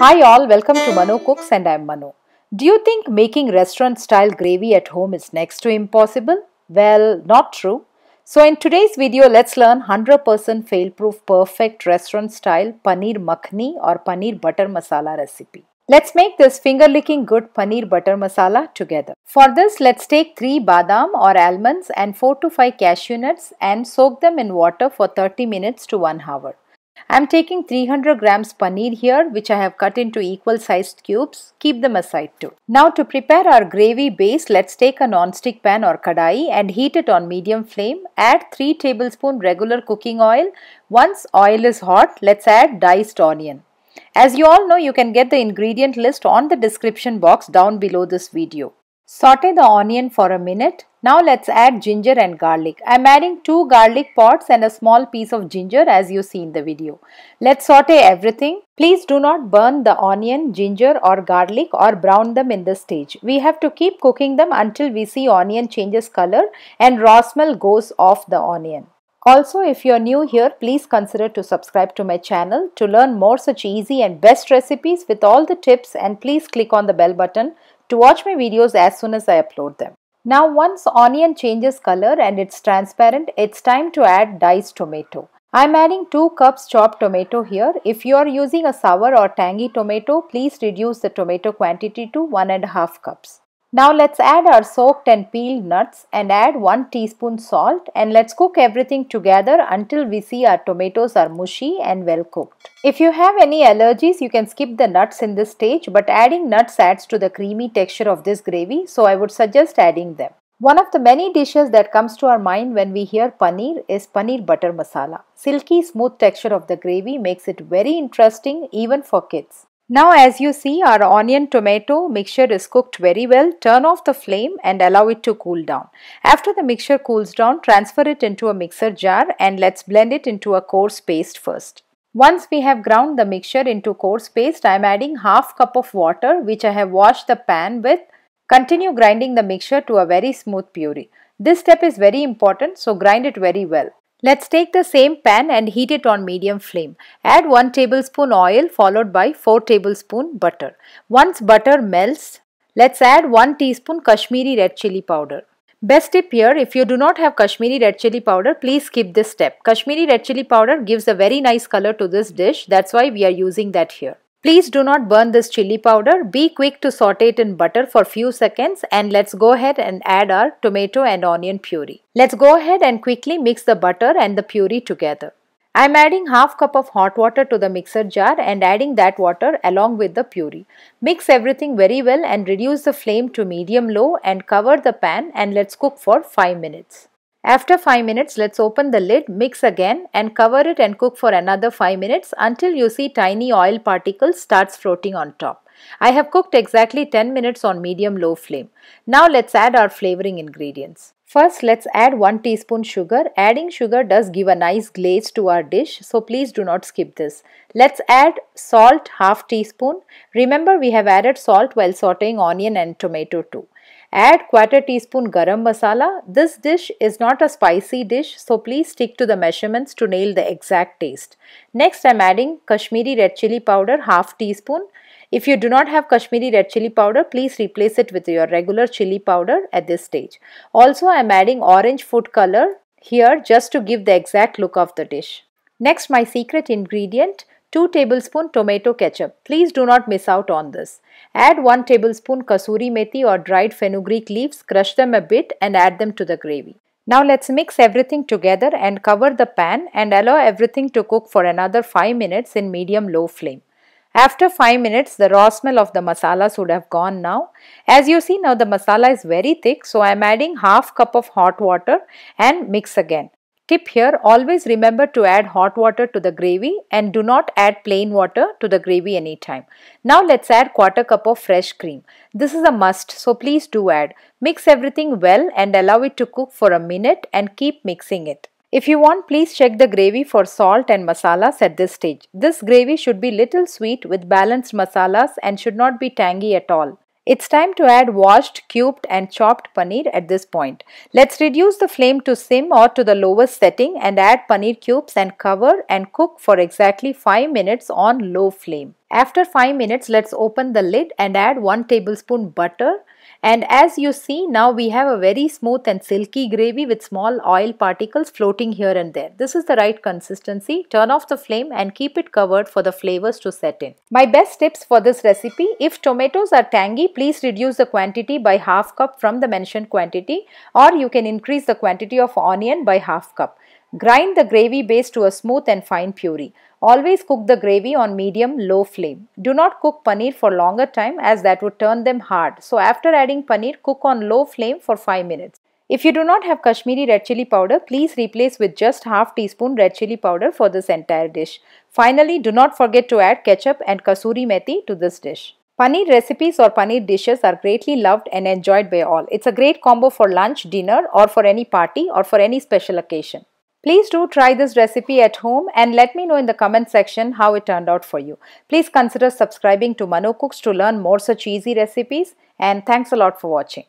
Hi all, welcome to Mano Cooks and I'm Mano. Do you think making restaurant style gravy at home is next to impossible? Well, not true. So in today's video, let's learn 100% fail-proof perfect restaurant style paneer makhni or paneer butter masala recipe. Let's make this finger-licking good paneer butter masala together. For this, let's take 3 badam or almonds and 4 to 5 cashew nuts and soak them in water for 30 minutes to 1 hour. I am taking 300 grams paneer here, which I have cut into equal sized cubes. Keep them aside too. Now to prepare our gravy base, let's take a non-stick pan or kadai and heat it on medium flame. Add 3 tablespoons regular cooking oil. Once oil is hot, let's add diced onion. As you all know, you can get the ingredient list on the description box down below this video. Saute the onion for a minute. Now let's add ginger and garlic. I am adding 2 garlic pods and a small piece of ginger as you see in the video. Let's saute everything. Please do not burn the onion, ginger or garlic or brown them in this stage. We have to keep cooking them until we see onion changes color and raw smell goes off the onion. Also, if you are new here, please consider to subscribe to my channel to learn more such easy and best recipes with all the tips, and please click on the bell button to watch my videos as soon as I upload them. Now once onion changes color and it's transparent, it's time to add diced tomato. I'm adding 2 cups chopped tomato here. If you are using a sour or tangy tomato, please reduce the tomato quantity to 1.5 cups. Now let's add our soaked and peeled nuts and add 1 teaspoon salt, and let's cook everything together until we see our tomatoes are mushy and well cooked. If you have any allergies, you can skip the nuts in this stage, but adding nuts adds to the creamy texture of this gravy, so I would suggest adding them. One of the many dishes that comes to our mind when we hear paneer is paneer butter masala. Silky smooth texture of the gravy makes it very interesting even for kids. Now as you see, our onion tomato mixture is cooked very well. Turn off the flame and allow it to cool down. After the mixture cools down, transfer it into a mixer jar and let's blend it into a coarse paste first. Once we have ground the mixture into coarse paste, I am adding half cup of water which I have washed the pan with. Continue grinding the mixture to a very smooth puree. This step is very important, so grind it very well. Let's take the same pan and heat it on medium flame. Add 1 tablespoon oil followed by 4 tablespoon butter. Once butter melts, let's add 1 teaspoon Kashmiri red chili powder. Best tip here, if you do not have Kashmiri red chili powder, please skip this step. Kashmiri red chili powder gives a very nice color to this dish, that's why we are using that here. Please do not burn this chili powder. Be quick to saute it in butter for few seconds, and let's go ahead and add our tomato and onion puree. Let's go ahead and quickly mix the butter and the puree together. I am adding half cup of hot water to the mixer jar and adding that water along with the puree. Mix everything very well and reduce the flame to medium-low and cover the pan and let's cook for 5 minutes. After 5 minutes, let's open the lid, mix again and cover it and cook for another 5 minutes until you see tiny oil particles starts floating on top. I have cooked exactly 10 minutes on medium-low flame. Now let's add our flavoring ingredients. First, let's add 1 teaspoon sugar. Adding sugar does give a nice glaze to our dish, so please do not skip this. Let's add salt, half teaspoon. Remember, we have added salt while sauteing onion and tomato too. Add 1/4 teaspoon garam masala. This dish is not a spicy dish, so please stick to the measurements to nail the exact taste. Next, I am adding Kashmiri red chili powder, half teaspoon. If you do not have Kashmiri red chili powder, please replace it with your regular chili powder at this stage. Also, I am adding orange food color here just to give the exact look of the dish. Next, my secret ingredient, 2 tablespoon tomato ketchup. Please do not miss out on this. Add 1 tablespoon kasuri methi or dried fenugreek leaves, crush them a bit and add them to the gravy. Now let's mix everything together and cover the pan and allow everything to cook for another 5 minutes in medium-low flame. After 5 minutes, the raw smell of the masala should have gone now. As you see now, the masala is very thick, so I am adding half cup of hot water and mix again. Tip here, always remember to add hot water to the gravy and do not add plain water to the gravy anytime. Now let's add 1/4 cup of fresh cream. This is a must, so please do add. Mix everything well and allow it to cook for a minute and keep mixing it. If you want, please check the gravy for salt and masalas at this stage. This gravy should be little sweet with balanced masalas and should not be tangy at all. It's time to add washed, cubed and chopped paneer at this point. Let's reduce the flame to sim or to the lowest setting and add paneer cubes and cover and cook for exactly 5 minutes on low flame. After 5 minutes, let's open the lid and add 1 tablespoon butter. And as you see, now we have a very smooth and silky gravy with small oil particles floating here and there. This is the right consistency. Turn off the flame and keep it covered for the flavors to set in. My best tips for this recipe: if tomatoes are tangy, please reduce the quantity by half cup from the mentioned quantity, or you can increase the quantity of onion by half cup. Grind the gravy base to a smooth and fine puree. Always cook the gravy on medium-low flame. Do not cook paneer for longer time as that would turn them hard. So after adding paneer, cook on low flame for 5 minutes. If you do not have Kashmiri red chili powder, please replace with just half teaspoon red chili powder for this entire dish. Finally, do not forget to add ketchup and kasuri methi to this dish. Paneer recipes or paneer dishes are greatly loved and enjoyed by all. It's a great combo for lunch, dinner, or for any party or for any special occasion. Please do try this recipe at home and let me know in the comment section how it turned out for you. Please consider subscribing to Manu Cooks to learn more such easy recipes, and thanks a lot for watching.